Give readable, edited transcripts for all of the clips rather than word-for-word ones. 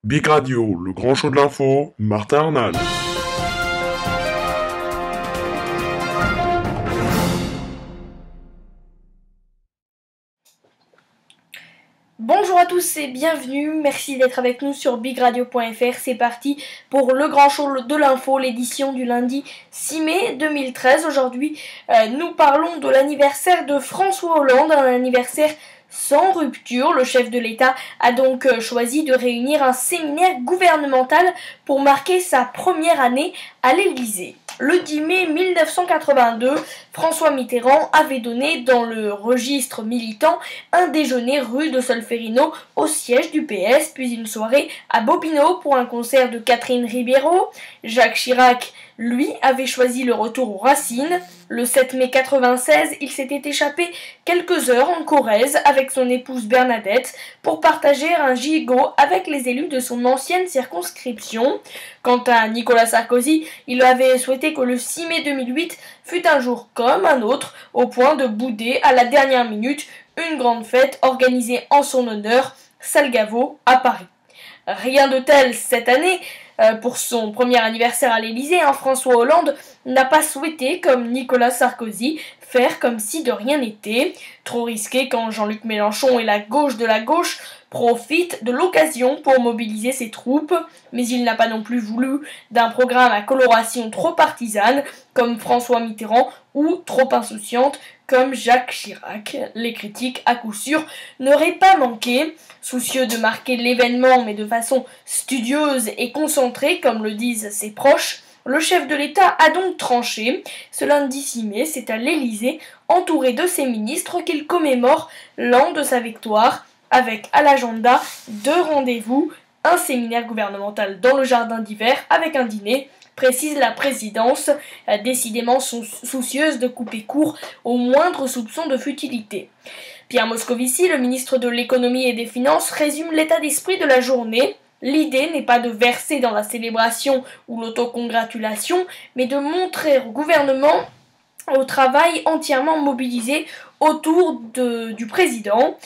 Big Radio, le grand show de l'info, Martin Arnal. Bonjour à tous et bienvenue, merci d'être avec nous sur bigradio.fr, c'est parti pour le grand show de l'info, l'édition du lundi 6 mai 2013. Aujourd'hui, nous parlons de l'anniversaire de François Hollande, un anniversaire sans rupture. Le chef de l'État a donc choisi de réunir un séminaire gouvernemental pour marquer sa première année à l'Élysée. Le 10 mai 1982, François Mitterrand avait donné dans le registre militant un déjeuner rue de Solferino au siège du PS, puis une soirée à Bobino pour un concert de Catherine Ribeiro. Jacques Chirac, lui, avait choisi le retour aux racines. Le 7 mai 96, il s'était échappé quelques heures en Corrèze avec son épouse Bernadette pour partager un gigot avec les élus de son ancienne circonscription. Quant à Nicolas Sarkozy, il avait souhaité que le 6 mai 2008 fût un jour comme un autre, au point de bouder à la dernière minute une grande fête organisée en son honneur, Salgavo, à Paris. Rien de tel cette année. Pour son premier anniversaire à l'Élysée, François Hollande n'a pas souhaité, comme Nicolas Sarkozy, faire comme si de rien n'était. Trop risqué quand Jean-Luc Mélenchon et la gauche de la gauche profitent de l'occasion pour mobiliser ses troupes, mais il n'a pas non plus voulu d'un programme à coloration trop partisane, comme François Mitterrand, ou trop insouciante, comme Jacques Chirac. Les critiques, à coup sûr, n'auraient pas manqué. Soucieux de marquer l'événement, mais de façon studieuse et concentrée, comme le disent ses proches, le chef de l'État a donc tranché. Ce lundi 6 mai, c'est à l'Élysée, entouré de ses ministres, qu'il commémore l'an de sa victoire, avec à l'agenda 2 rendez-vous, un séminaire gouvernemental dans le jardin d'hiver avec un dîner, précise la présidence, décidément soucieuse de couper court au moindre soupçon de futilité. Pierre Moscovici, le ministre de l'économie et des finances, résume l'état d'esprit de la journée. L'idée n'est pas de verser dans la célébration ou l'autocongratulation, mais de montrer au gouvernement au travail entièrement mobilisé autour du président.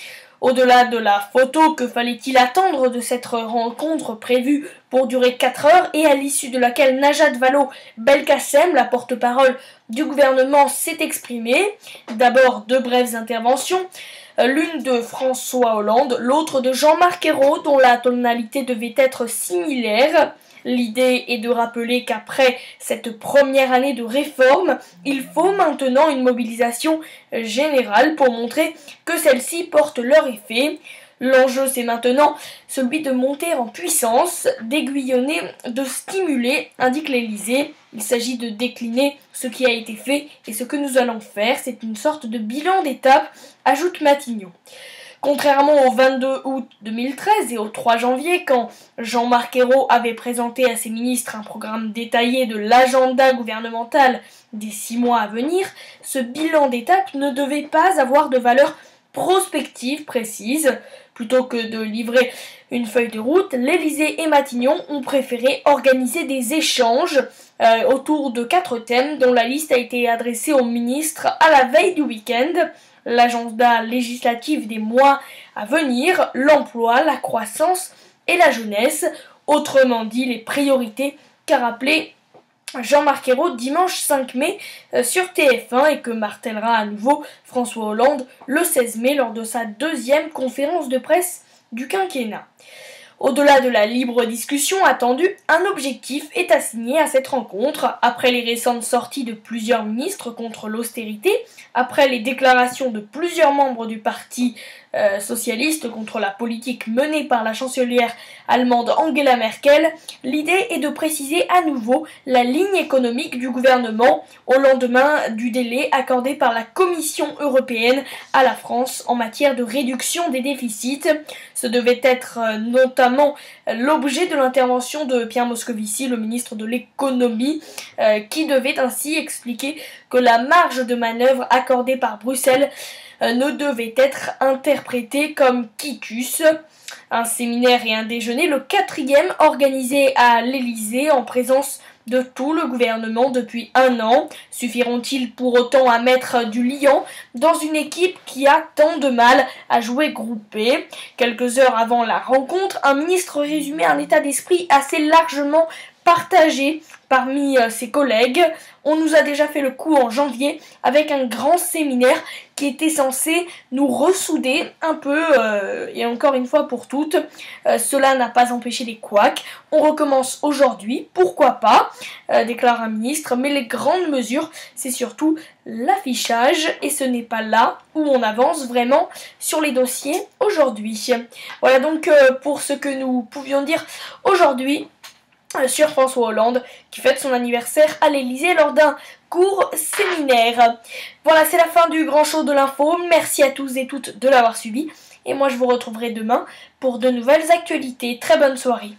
Au-delà de la photo, que fallait-il attendre de cette rencontre prévue pour durer 4 heures et à l'issue de laquelle Najat Vallaud-Belkacem, la porte-parole du gouvernement, s'est exprimée. D'abord 2 brèves interventions, l'une de François Hollande, l'autre de Jean-Marc Ayrault, dont la tonalité devait être similaire. L'idée est de rappeler qu'après cette première année de réforme, il faut maintenant une mobilisation générale pour montrer que celle-ci porte leur effet. L'enjeu, c'est maintenant celui de monter en puissance, d'aiguillonner, de stimuler, indique l'Élysée. Il s'agit de décliner ce qui a été fait et ce que nous allons faire. C'est une sorte de bilan d'étape, ajoute Matignon. Contrairement au 22 août 2013 et au 3 janvier, quand Jean-Marc Ayrault avait présenté à ses ministres un programme détaillé de l'agenda gouvernemental des 6 mois à venir, ce bilan d'étape ne devait pas avoir de valeur prospective précise. Plutôt que de livrer une feuille de route, l'Élysée et Matignon ont préféré organiser des échanges autour de 4 thèmes dont la liste a été adressée aux ministres à la veille du week-end. L'agenda législatif des mois à venir, l'emploi, la croissance et la jeunesse, autrement dit les priorités qu'a rappelé Jean-Marc Ayrault dimanche 5 mai sur TF1 et que martèlera à nouveau François Hollande le 16 mai lors de sa 2e conférence de presse du quinquennat. Au-delà de la libre discussion attendue, un objectif est assigné à cette rencontre. Après les récentes sorties de plusieurs ministres contre l'austérité, après les déclarations de plusieurs membres du parti socialiste contre la politique menée par la chancelière allemande Angela Merkel, l'idée est de préciser à nouveau la ligne économique du gouvernement au lendemain du délai accordé par la Commission européenne à la France en matière de réduction des déficits. Ce devait être notamment l'objet de l'intervention de Pierre Moscovici, le ministre de l'économie, qui devait ainsi expliquer que la marge de manœuvre accordée par Bruxelles ne devait être interprétée comme quitus. Un séminaire et un déjeuner, le 4e organisé à l'Élysée en présence de tout le gouvernement depuis un an. Suffiront-ils pour autant à mettre du liant dans une équipe qui a tant de mal à jouer groupé? Quelques heures avant la rencontre, un ministre résumait un état d'esprit assez largement partagé parmi ses collègues. On nous a déjà fait le coup en janvier avec un grand séminaire qui était censé nous ressouder un peu et encore une fois pour toutes. Cela n'a pas empêché les couacs. On recommence aujourd'hui, pourquoi pas, déclare un ministre, mais les grandes mesures, c'est surtout l'affichage et ce n'est pas là où on avance vraiment sur les dossiers aujourd'hui. Voilà donc pour ce que nous pouvions dire aujourd'hui sur François Hollande qui fête son anniversaire à l'Elysée lors d'un court séminaire. Voilà, c'est la fin du grand show de l'info. Merci à tous et toutes de l'avoir suivi. Et moi, je vous retrouverai demain pour de nouvelles actualités. Très bonne soirée.